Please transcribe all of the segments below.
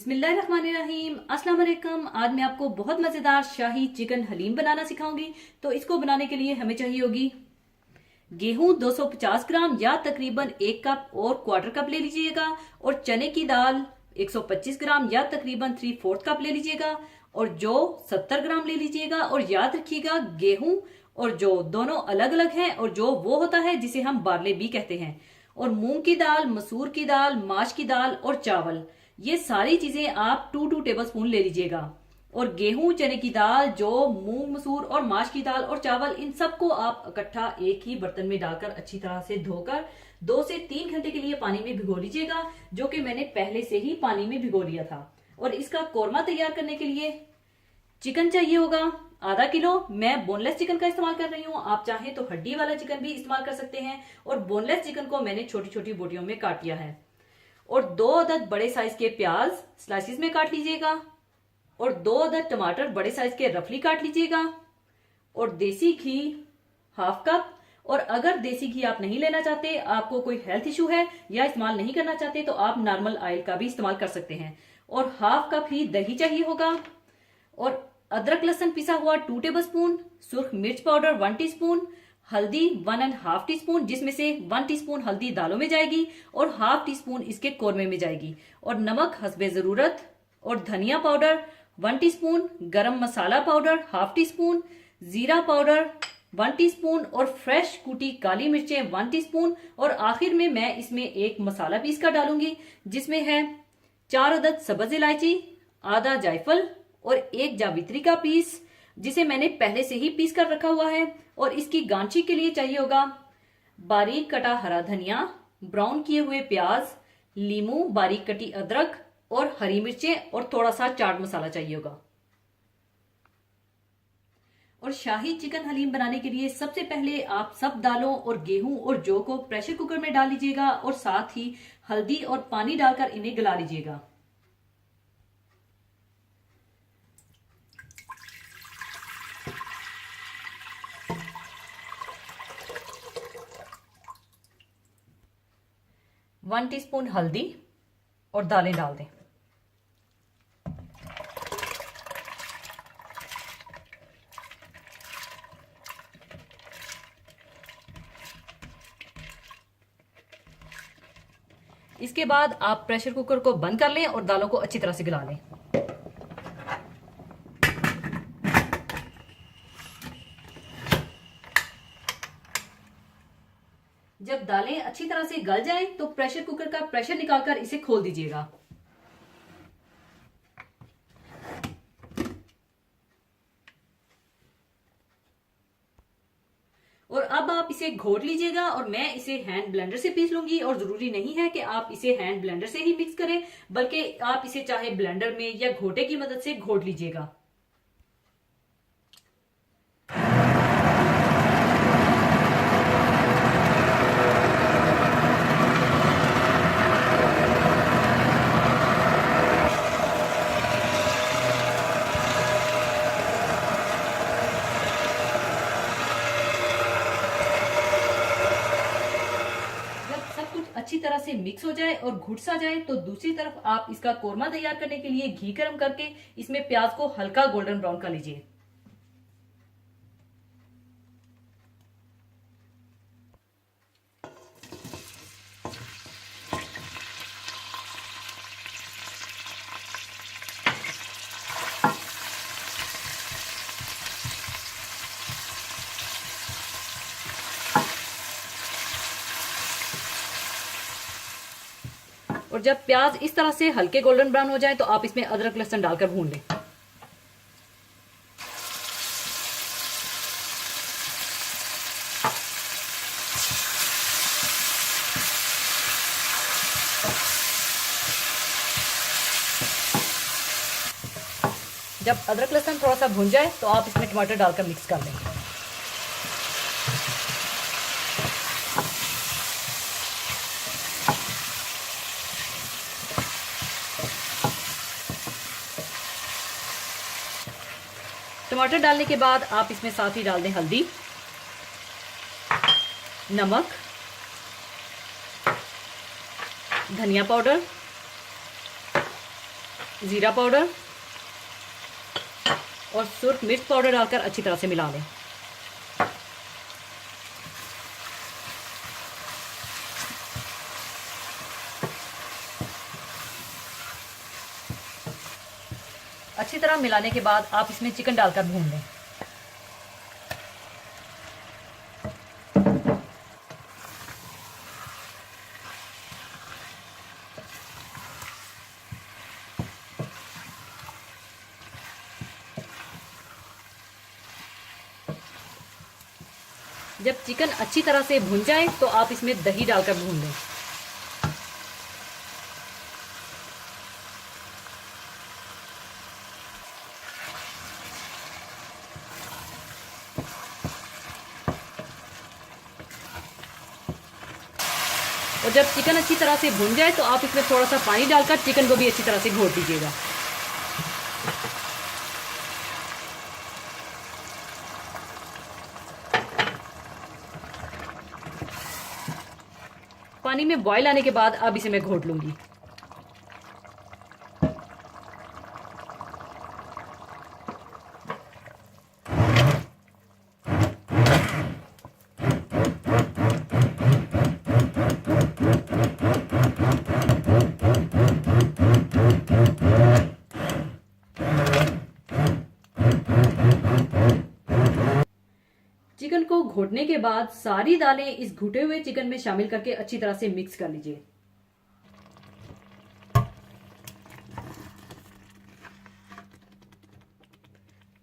बिस्मिल्लाहिर्रहमानिर्रहीम, अस्सलाम वालेकुम। आज मैं आपको बहुत मज़ेदार शाही चिकन हलीम बनाना सिखाऊंगी। तो इसको बनाने के लिए हमें चाहिए होगी गेहूं 250 ग्राम या तकरीबन 1 कप और क्वार्टर कप ले लीजिएगा, और चने की दाल 125 ग्राम या तकरीबन 3/4 कप ले लीजिएगा, और जौ 70 ग्राम ले लीजिएगा। और याद रखिएगा, गेहूं और जौ दोनों अलग अलग हैं, और जौ वो होता है जिसे हम बारले भी कहते हैं। और मूंग की दाल, मसूर की दाल, माश की दाल और चावल, ये सारी चीजें आप 2 टेबल स्पून ले लीजिएगा। और गेहूं, चने की दाल, जौ, मूंग, मसूर और माश की दाल और चावल, इन सबको आप इकट्ठा एक ही बर्तन में डालकर अच्छी तरह से धोकर 2 से 3 घंटे के लिए पानी में भिगो लीजिएगा, जो कि मैंने पहले से ही पानी में भिगो लिया था। और इसका कोरमा तैयार करने के लिए चिकन चाहिए होगा आधा किलो। मैं बोनलेस चिकन का इस्तेमाल कर रही हूँ, आप चाहें तो हड्डी वाला चिकन भी इस्तेमाल कर सकते हैं। और बोनलेस चिकन को मैंने छोटी छोटी बोटियों में काट लिया है। और 2 अदद बड़े साइज के प्याज स्लाइसिस में काट लीजिएगा, और 2 अदद टमाटर बड़े साइज के रफली काट लीजिएगा। और देसी घी हाफ कप। और अगर देसी घी आप नहीं लेना चाहते, आपको कोई हेल्थ इशू है या इस्तेमाल नहीं करना चाहते, तो आप नॉर्मल ऑयल का भी इस्तेमाल कर सकते हैं। और हाफ कप ही दही चाहिए होगा। और अदरक लहसुन पिसा हुआ 2 टेबल स्पून, सुर्ख मिर्च पाउडर 1 टीस्पून, हल्दी 1.5 टीस्पून, जिसमें से 1 टीस्पून हल्दी दालों में जाएगी और हाफ टीस्पून इसके कोरमे में जाएगी। और नमक हस्बे जरूरत। और धनिया पाउडर 1 टीस्पून, गरम मसाला पाउडर हाफ टीस्पून, जीरा पाउडर 1 टीस्पून, और फ्रेश कूटी काली मिर्चें 1 टीस्पून। और आखिर में मैं इसमें एक मसाला पीस कर डालूंगी, जिसमें है 4 अदद सब्ज इलायची, आधा जायफल और 1 जावित्री का पीस, जिसे मैंने पहले से ही पीस कर रखा हुआ है। और इसकी गांची के लिए चाहिए होगा बारीक कटा हरा धनिया, ब्राउन किए हुए प्याज, लीमू, बारीक कटी अदरक और हरी मिर्चें, और थोड़ा सा चाट मसाला चाहिए होगा। और शाही चिकन हलीम बनाने के लिए सबसे पहले आप सब दालों और गेहूं और जौ को प्रेशर कुकर में डाल लीजिएगा, और साथ ही हल्दी और पानी डालकर इन्हें गला लीजिएगा। वन टीस्पून हल्दी और दालें डाल दें। इसके बाद आप प्रेशर कुकर को बंद कर लें और दालों को अच्छी तरह से गला लें। जब दालें अच्छी तरह से गल जाएं, तो प्रेशर कुकर का प्रेशर निकालकर इसे खोल दीजिएगा। और अब आप इसे घोट लीजिएगा, और मैं इसे हैंड ब्लेंडर से पीस लूंगी। और जरूरी नहीं है कि आप इसे हैंड ब्लेंडर से ही मिक्स करें, बल्कि आप इसे चाहे ब्लेंडर में या घोटे की मदद से घोट लीजिएगा। अच्छी तरह से मिक्स हो जाए और घुट सा जाए, तो दूसरी तरफ आप इसका कोरमा तैयार करने के लिए घी गर्म करके इसमें प्याज को हल्का गोल्डन ब्राउन कर लीजिए। और जब प्याज इस तरह से हल्के गोल्डन ब्राउन हो जाए, तो आप इसमें अदरक लहसुन डालकर भून लें। जब अदरक लहसुन थोड़ा सा भून जाए, तो आप इसमें टमाटर डालकर मिक्स कर लें। टमाटर डालने के बाद आप इसमें साथ ही डाल दें हल्दी, नमक, धनिया पाउडर जीरा पाउडर और सुर्ख मिर्च पाउडर डालकर अच्छी तरह से मिला लें। अच्छी तरह मिलाने के बाद आप इसमें चिकन डालकर भून लें। जब चिकन अच्छी तरह से भुन जाए तो आप इसमें दही डालकर भून लें। और जब चिकन अच्छी तरह से भुन जाए तो आप इसमें थोड़ा सा पानी डालकर चिकन को भी अच्छी तरह से घोट दीजिएगा। पानी में बॉईल आने के बाद अब इसे मैं घोट लूंगी। चिकन को घोटने के बाद सारी दालें इस घुटे हुए चिकन में शामिल करके अच्छी तरह से मिक्स कर लीजिए।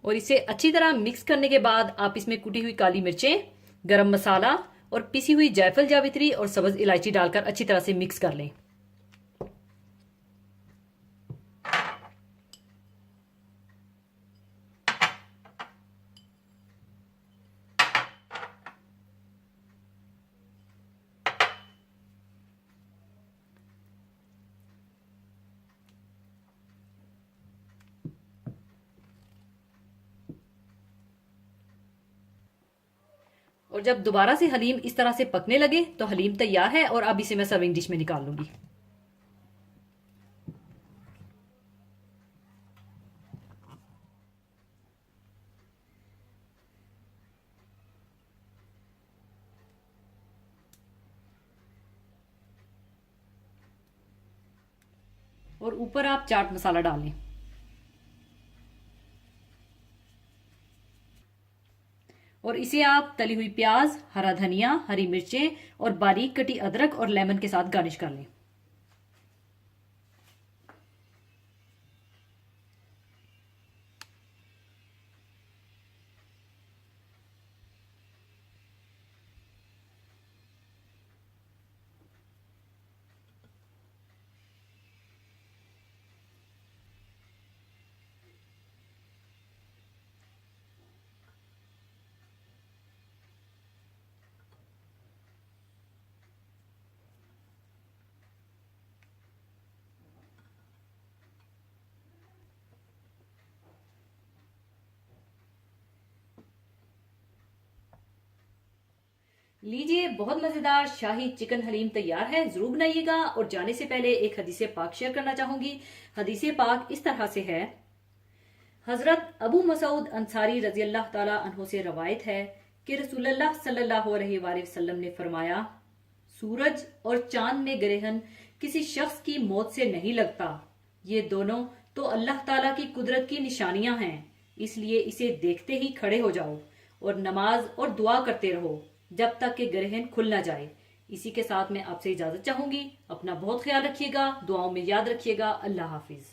और इसे अच्छी तरह मिक्स करने के बाद आप इसमें कुटी हुई काली मिर्चें, गरम मसाला और पिसी हुई जायफल जावित्री और सब्ज इलायची डालकर अच्छी तरह से मिक्स कर लें। और जब दोबारा से हलीम इस तरह से पकने लगे तो हलीम तैयार है और अब इसे मैं सर्विंग डिश में निकाल लूंगी। और ऊपर आप चाट मसाला डाल लें। और इसे आप तली हुई प्याज, हरा धनिया, हरी मिर्चें और बारीक कटी अदरक और लेमन के साथ गार्निश कर लें। लीजिए, बहुत मजेदार शाही चिकन हलीम तैयार है। जरूर बनाइएगा। और जाने से पहले एक हदीसे पाक शेयर करना चाहूंगी। हदीसे पाक इस तरह से है। हजरत अबू मसूद अंसारी रजी अल्लाह ताला अन्हो से रवायत है कि रसूलुल्लाह सल्लल्लाहु अलैहि वसल्लम ने फरमाया, सूरज और चांद में ग्रहण किसी शख्स की मौत से नहीं लगता। ये दोनों तो अल्लाह ताला की कुदरत की निशानियां हैं, इसलिए इसे देखते ही खड़े हो जाओ और नमाज और दुआ करते रहो जब तक कि ग्रहण खुल ना जाए। इसी के साथ मैं आपसे इजाजत चाहूंगी। अपना बहुत ख्याल रखिएगा, दुआओं में याद रखिएगा। अल्लाह हाफिज।